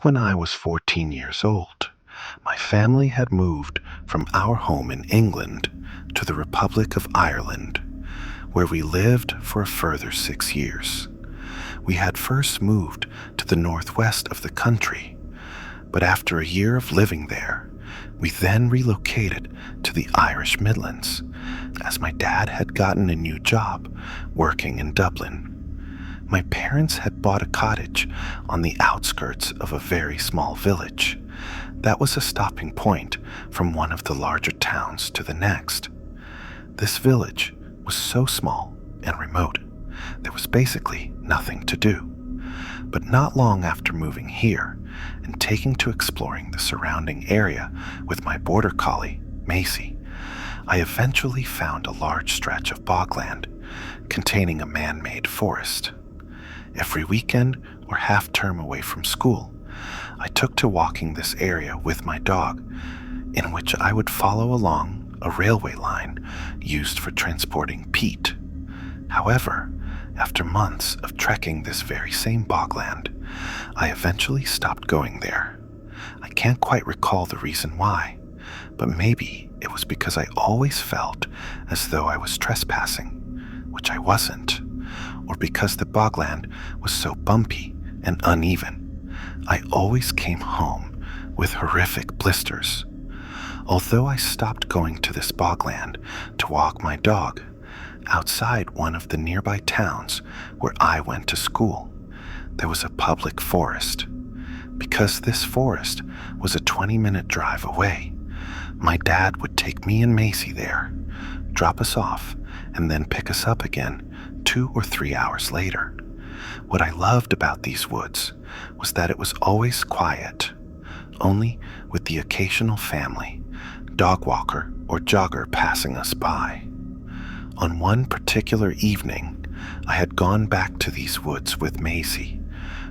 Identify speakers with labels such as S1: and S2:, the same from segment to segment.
S1: Back when I was 14 years old, my family had moved from our home in England to the Republic of Ireland, where we lived for a further 6 years. We had first moved to the northwest of the country, but after a year of living there, we then relocated to the Irish Midlands, as my dad had gotten a new job working in Dublin. My parents had bought a cottage on the outskirts of a very small village that was a stopping point from one of the larger towns to the next. This village was so small and remote, there was basically nothing to do. But not long after moving here and taking to exploring the surrounding area with my border collie, Macy, I eventually found a large stretch of bogland containing a man-made forest. Every weekend or half-term away from school, I took to walking this area with my dog, in which I would follow along a railway line used for transporting peat. However, after months of trekking this very same bogland, I eventually stopped going there. I can't quite recall the reason why, but maybe it was because I always felt as though I was trespassing, which I wasn't, or because the bogland was so bumpy and uneven. I always came home with horrific blisters. Although I stopped going to this bogland to walk my dog, outside one of the nearby towns where I went to school, there was a public forest. Because this forest was a 20-minute drive away, my dad would take me and Macy there, drop us off, and then pick us up again 2 or 3 hours later. What I loved about these woods was that it was always quiet, only with the occasional family, dog walker or jogger passing us by. On one particular evening, I had gone back to these woods with Macy,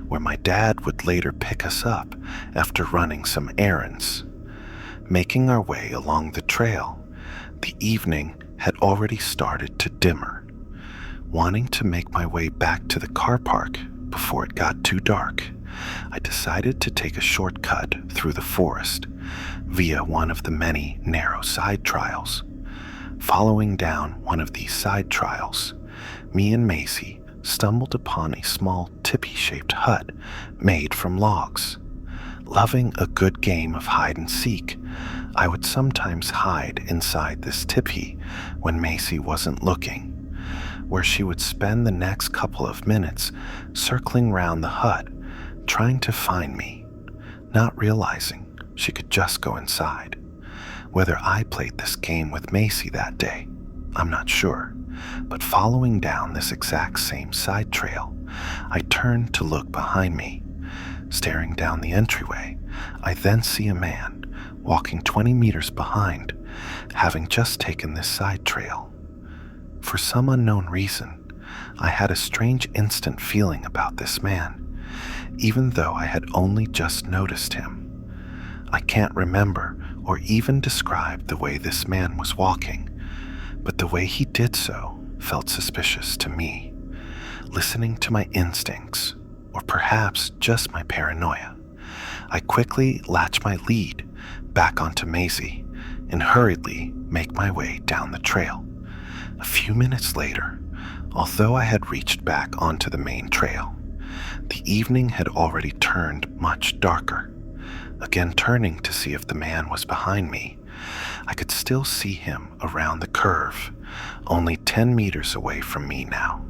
S1: where my dad would later pick us up after running some errands. Making our way along the trail, the evening had already started to dimmer. Wanting to make my way back to the car park before it got too dark, I decided to take a shortcut through the forest via one of the many narrow side trails. Following down one of these side trails, me and Macy stumbled upon a small tipi-shaped hut made from logs. Loving a good game of hide and seek, I would sometimes hide inside this tipi when Macy wasn't looking, where she would spend the next couple of minutes circling round the hut, trying to find me, not realizing she could just go inside. Whether I played this game with Macy that day, I'm not sure, but following down this exact same side trail, I turned to look behind me. Staring down the entryway, I then see a man walking 20 meters behind, having just taken this side trail. For some unknown reason, I had a strange instant feeling about this man, even though I had only just noticed him. I can't remember or even describe the way this man was walking, but the way he did so felt suspicious to me. Listening to my instincts, or perhaps just my paranoia, I quickly latch my lead back onto Macy and hurriedly make my way down the trail. A few minutes later, although I had reached back onto the main trail, the evening had already turned much darker. Again turning to see if the man was behind me, I could still see him around the curve, only 10 meters away from me now.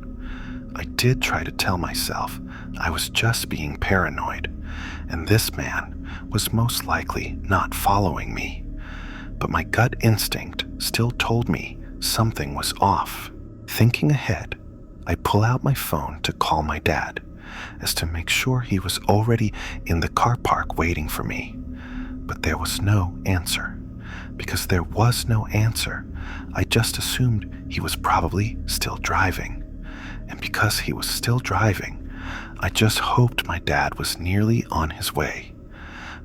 S1: I did try to tell myself I was just being paranoid, and this man was most likely not following me, but my gut instinct still told me something was off. Thinking ahead, I pull out my phone to call my dad, as to make sure he was already in the car park waiting for me. But there was no answer. Because there was no answer, I just assumed he was probably still driving. And because he was still driving, I just hoped my dad was nearly on his way.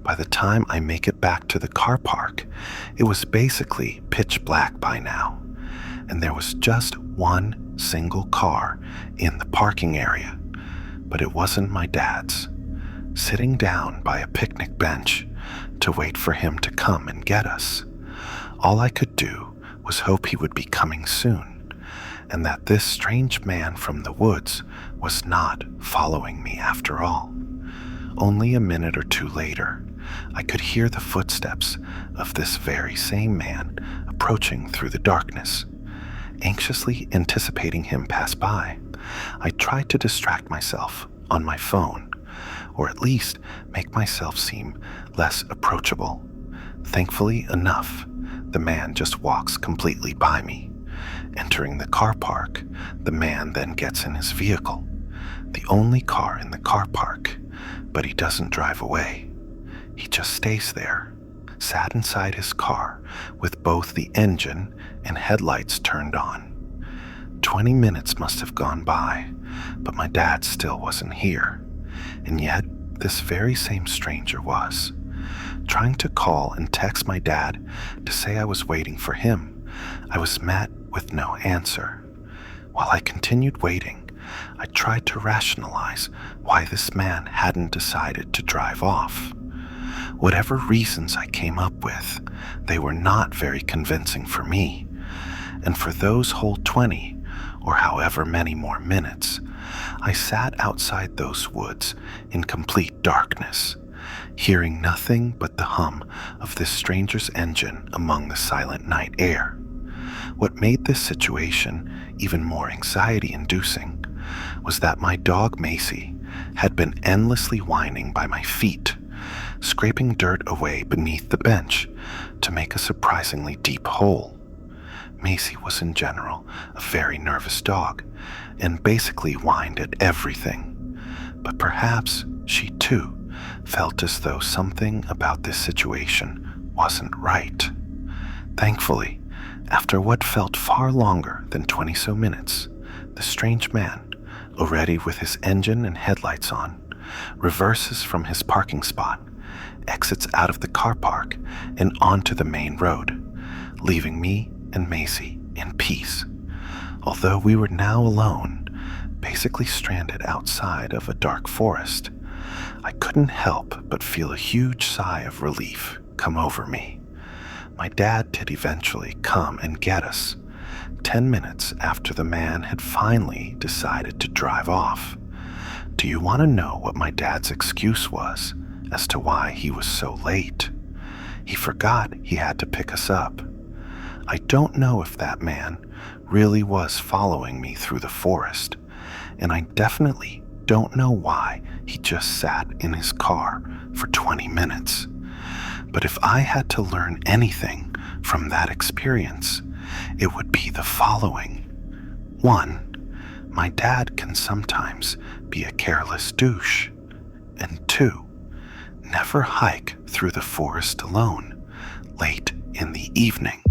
S1: By the time I make it back to the car park, it was basically pitch black by now, and there was just one single car in the parking area, but it wasn't my dad's. sitting down by a picnic bench to wait for him to come and get us. All I could do was hope he would be coming soon, and that this strange man from the woods was not following me after all. Only a minute or two later, I could hear the footsteps of this very same man approaching through the darkness. Anxiously anticipating him pass by, I tried to distract myself on my phone, or at least make myself seem less approachable. Thankfully enough, the man just walks completely by me. Entering the car park, the man then gets in his vehicle, the only car in the car park, but he doesn't drive away. He just stays there, sat inside his car with both the engine and headlights turned on. 20 minutes must have gone by, but my dad still wasn't here, and yet this very same stranger was. Trying to call and text my dad to say I was waiting for him, I was met with no answer. While I continued waiting, I tried to rationalize why this man hadn't decided to drive off. Whatever reasons I came up with, they were not very convincing for me, and for those whole 20, or however many more minutes, I sat outside those woods in complete darkness, hearing nothing but the hum of this stranger's engine among the silent night air. What made this situation even more anxiety-inducing was that my dog Macy had been endlessly whining by my feet, scraping dirt away beneath the bench to make a surprisingly deep hole. Macy was in general a very nervous dog and basically whined at everything, but perhaps she too felt as though something about this situation wasn't right. Thankfully, after what felt far longer than 20 so minutes, the strange man, already with his engine and headlights on, reverses from his parking spot, exits out of the car park and onto the main road, leaving me and Macy in peace. Although we were now alone, basically stranded outside of a dark forest, I couldn't help but feel a huge sigh of relief come over me. My dad did eventually come and get us, 10 minutes after the man had finally decided to drive off. Do you want to know what my dad's excuse was as to why he was so late? He forgot he had to pick us up. I don't know if that man really was following me through the forest, and I definitely don't know why he just sat in his car for 20 minutes. But if I had to learn anything from that experience, it would be the following. 1. My dad can sometimes be a careless douche. And 2. Never hike through the forest alone late in the evening.